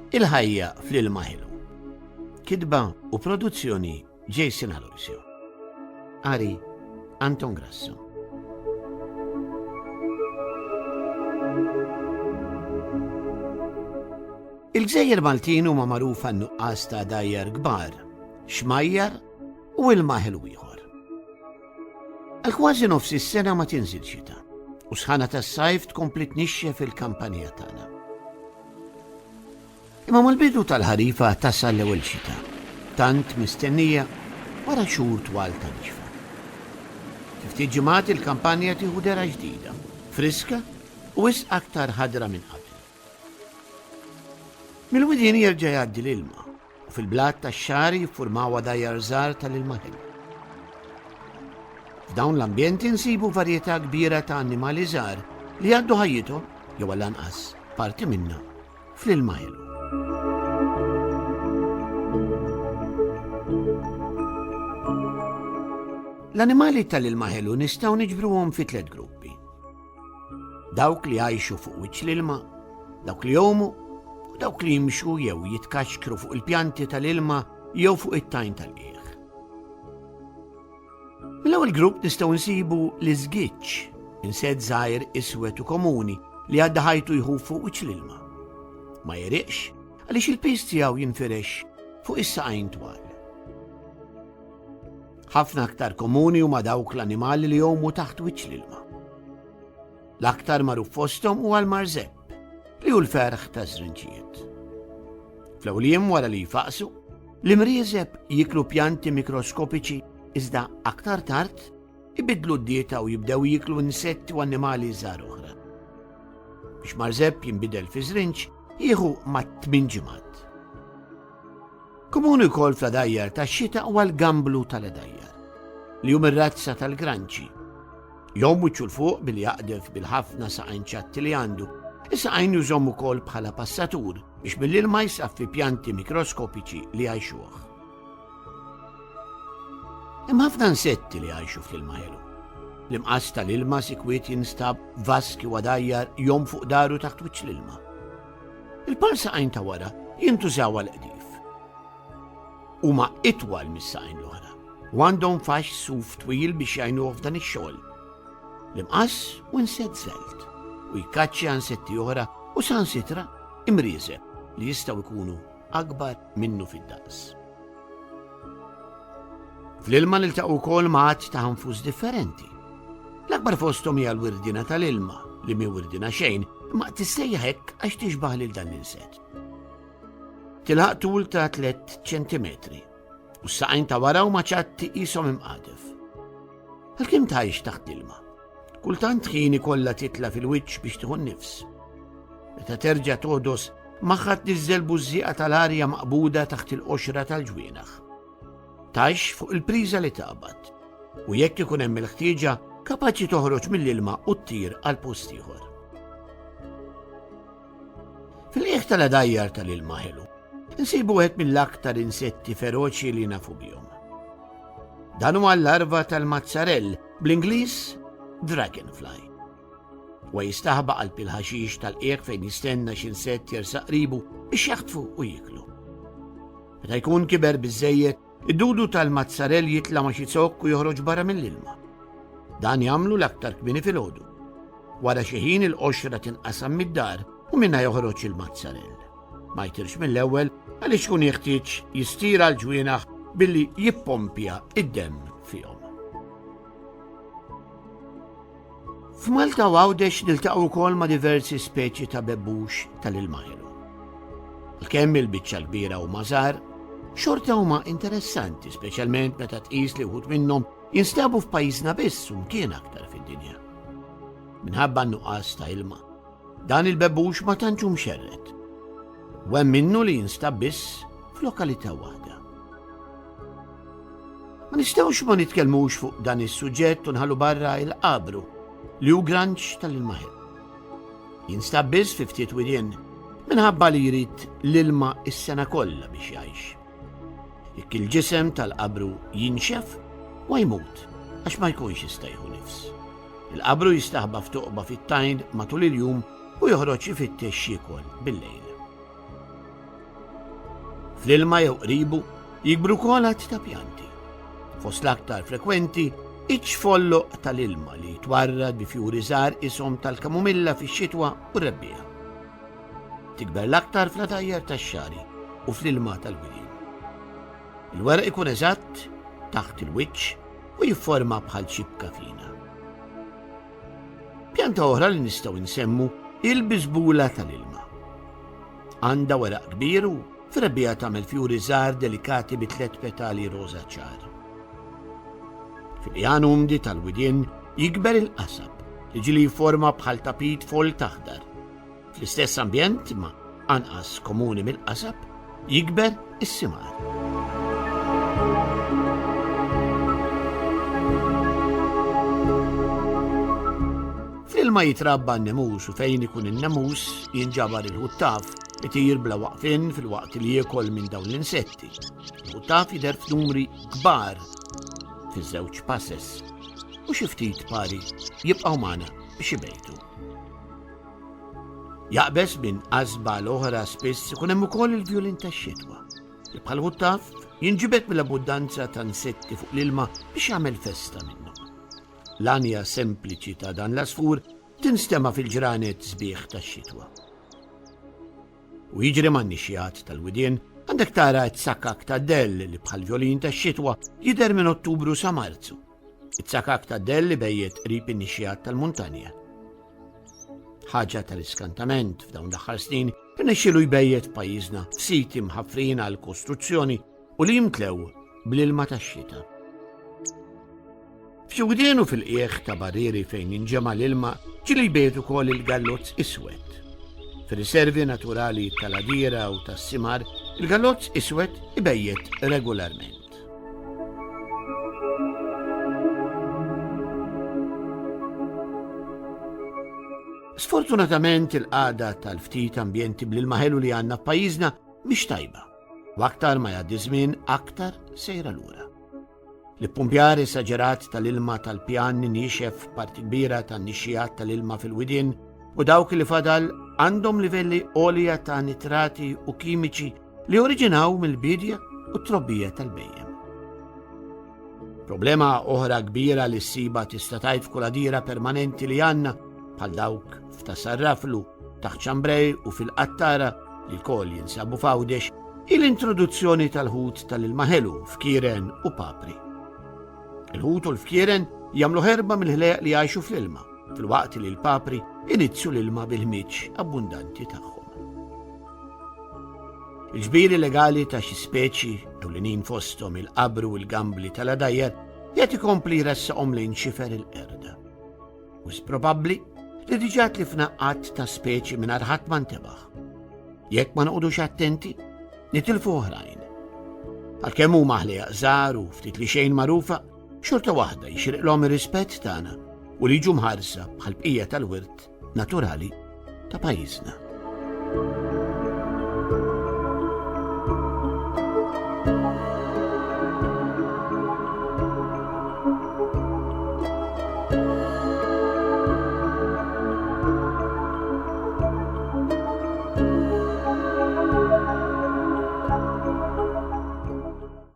Il-ħajja fl-ilma ħelu. Kidba u produzzjoni Jason Aloisio. Ari Anton Grasso. Il-Gżejjer Maltin huma magħrufa nuqqas ta' dajjar kbar, xmajjar u ilma ħelu ieħor. Għal-kważi nofs is-sena ma tinżil xita u sħana tas-sajf tkompli tnixxef fil-kampanija tagħna. Imma mal-bidu tal-ħarifa tasal l-ewwel xita, tant mistennija wara xhur twal ta' nixfa. Ftit ġimgħat il-kampanja tieħu dera ġdida, friska u wisq aktar ħadra minn qabel. Mill-widien jerġa' jgħaddi l-ilma u fil-blat tax-xari jiffurmaw dajjar żgħar tal-ilma ħelu. F'dawn l-ambjenti nsibu varjetà kbira ta' annimali żgħar li għaddu ħajjithom jew għall-anqas parti minnha fl-ilma ħelu. L-animali tal-ilma ħelu nistgħu niġbruhom fi 3 gruppi. Dawk li jgħixu fuq wiċċ l-ilma, dawk li jgħumu u dawk li jimxu jew jitkaxkru fuq il-pjanti tal-ilma jew fuq it-tajn tal-qiegħ. Mill-ewwel grupp nistgħu nsibu l-iżgiċċ, insett żgħir iswed u komuni li għadda ħajtu jħu fuq wiċċ l-ilma. Ma jeriqx għaliex il-piż tiegħu jinfirex fuq is-saqajn twal. Ħafna aktar komuni huma dawk l-annimali li jgħumu taħt wiċċ l-ilma. L-aktar magħruf fosthom huwa l-marżepp li hu l-ferħ ta' żrinċijiet. Fl-ewweliem wara li jfaqsu, l-imrieżeb jiklu pjanti mikroskopiċi iżda aktar tard ibidlu d-dieta u jibdew jiklu insetti u annimali żgħar oħra. Biex marżepp jinbidel fi żrinċ jieħu ma' 8 ġimgħat. Komuni wkoll fl-dajjar tax-xita huwa l-gamblu tal-dajjar li hu mir-razza tal-granċi. Jom wiċċu l-fuq billi jaqdef bil-ħafna saqajn ċatti li għandu, is-saqajn jużhom ukoll bħala passatur biex mill-ilma jsaffi pjanti mikroskopiċi li jgħixuh. Hemm ħafna insetti li jgħixu fl-ilma ħelu. L-imqas tal-ilma sikwiet jinstab vaski u dajjar jom fuq daru taħt wiċċ l-ilma. Il-parsaqajn ta' wara jintużaw għal-qdif. Huma itwal mis-saqajn l-oħra u għandhom fax suf twil biex jgħinuh f'dan ix-xogħol. L-imqas u insett żelt u jkaċċja insetti oħra u sansitra imrieżeb li jistgħu jkunu akbar minnu fid-daqs. Fl-ilma niltaqgħu wkoll ma'għad ta' anfus differenti. L-akbar fosthom hija l-wirdina tal-ilma li mi wirdina xejn imma tissejjaħ hekk għax tixbaħ lil dan l-insett. Tilħaq tul ta' 3 ċentimetri u s-saqajn ta' wara huma ċatti qishom imqadef. Għalkemm tgħix taħt l-ilma, kultant ħin ikollha titla' fil-wiċċ biex tieħu nnifs. Meta terġa' toħdos magħha tniżżel bużżieqa tal-arja maqbuda taħt il-qoxra tal-ġwienaħ. Tgħix fuq il-priża li taqbad u jekk ikun hemm il-ħtieġa kapaċi toħroġ mill-ilma u ttir għal post ieħor. Fil-qiegħ tal-dajjar tal-ilma ħelu insibu wieħed mill-aktar insetti feroċi li nafu bihom. Dan huwa l-larva tal-mazzarell, bl-Ingliż dragonfly. U jistaħbaq qalb il-ħaxix tal-qiegħ fejn jistenna x'insett jersaq qribu biex jaħtfu u jiklu. Meta jkun kiber biżżejjed, id-dudu tal-mazzarell jitla' ma' xi zokk u joħroġ barra mill-ilma. Dan jagħmlu l-aktar kmieni filgħodu. Wara xi ħin il-qoxra tinqasam mid-dar u minnha joħroġ il-mazzarell. Ma jtirx mill-ewwel għaliex kun jeħtieġ jistira l-ġwienaħ billi jippompja id-demm fihom. F'Malta u Għawdex niltaqgħu wkoll ma' diversi speċi ta' bebbux tal-ilma ħelu. Għalkemm il-biċċa l-kbira huma żgħar, xorta huma interessanti, speċjalment meta tqis li wħud minnhom jinstabu f'pajjiżna biss u mkien aktar fid-dinja. Minħabba n-nuqqas ta' ilma, dan il-bebbux ma tantx hu mxerred. U hemm minnu li jinstab biss f'lokalità waħda. Ma nistgħux ma nitkellmux fuq dan is-suġġett u nħallu barra l-qabru li hu granċ tal-ilma ħelu. Jinstab biss fi ftit widien minħabba li jrid l-ilma is-sena kollha biex jgħix. Jekk il-ġisem tal-qabru jinxef u jmut għax ma jkunx jista' jieħu nifs. Il-qabru jistaħba f'toqba fit-tajn matul il-jum u joħroġ ifittex jiekol bil-lejl. Fl-ilma jew qribu jikbru kolat ta' pjanti. Fost l-aktar frekwenti iċ-folloq tal-ilma li twarrad bi fjuri żgħar ishom tal-kamomilla fix-xitwa u r-rebbieħ. Tikber l-aktar fl-għadajjar tax-xari u fl-ilma tal-widien. Il-werq ikun eżatt taħt il-wiċċ u jifforma bħal ċibka fina. Pjanta oħra li nistgħu nsemmu il-biżbula tal-ilma. Għandha weraq kbir u fir-rebbieħ tagħmel fjuri żgħar delikati bi 3 petali roża ċar. Fil-qjan umdi tal-widien jikber il-qasab li ġili jifforma bħal tapit fol taħdar. Fl-istess ambjent ma anqas komuni mill-qasab jikber is-simar. Fl-ilma jitrabba n-nemus u fejn ikun in-nemus jinġabar il-ħuttaf li tir bla waqfin fil-waqt li jiekol minn dawn l-insetti. Il-ħuttaf jidher f'numri kbar fiż-żewġ passes u xi ftit pari jibqgħu magħna biex ibejtu. Jaqbes minn qasba l-oħra spiss ikun hemm ukoll il-vjolin tax-xitwa li bħal ħuttaf jinġibed mill-abbundanza ta' insetti fuq l-ilma biex jagħmel festa minnhom. L-anja sempliċi ta' dan l-asfur tinstema' fil-ġranet sbieħ tax-xitwa. U jiġri man-nixjat tal-widien għandek tara t-sakak ta' dell li bħal vjolin tax-xitwa jidher minn Ottubru sa' Marzu. It-sakak ta' dell li bejjed qrib in-nixjat tal-muntanja. Ħaġa tal-iskantament f'dawn l-aħħar snin irnexxielu jbejjed pajjiżna f'siti mħaffrin għal kostruzzjoni u li jimtlew bl-ilma tax-xita. F'xi widien u fil-qiegħ ta' barrieri fejn jinġema l-ilma ġieli jbejjed ukoll il-gallozz iswed. Fir-riservi naturali tal-għadira u tas-simar, il-gallozz iswed ibejjed regolarment. Sfortunatament il-qagħda tal-ftit ambjenti bl-ilma ħelu li għandna f'pajjiżna mhix tajba, u aktar ma jgħaddi żmien aktar sejra lura. L-ippumpjar esaġerat tal-ilma tal-pjan nixef parti kbira tan-nixxijat tal-ilma fil-widien u dawk li fadal għandhom livelli għolja ta' nitrati u kimiċi li oriġinaw mill-bidja u trobbija tal-bejjem. Problema oħra kbira li s-siba tista' tgħid f'kuladira permanenti li għandna bħal dawk f'Tasarraflu, taħt Ċambrej u fil-Qattara li l-koll jinsabu f'Għawdex il-introduzzjoni tal-ħut tal-ilma ħelu f'Kieren u Papri. Il-ħut u l-fkieren jagħmlu ħerba mill-ħleq li jgħixu fl-ilma, fil-waqt li l-papri inizzu l-ilma bil-ħmiġ abbundanti tagħhom. Il-ġbir illegali ta' xi speċi ewlenin fosthom il-qabru u l-gambli tal-għadajjar qed ikompli jressaqhom lejn xifer il-qerda. U probabbli li diġà tlifna qatt ta' speċi mingħajr ħadd ma ntebaħ. Jekk ma noqogħdux attenti, nitilfu oħrajn. Għalkemm huma ħlejaq żgħar u ftit li xejn magħrufa, xorta waħda jixrieqlhom ir-rispett tagħna u li jiġu mħarsa bħal bqija tal-wirt naturali ta' pajjiżna.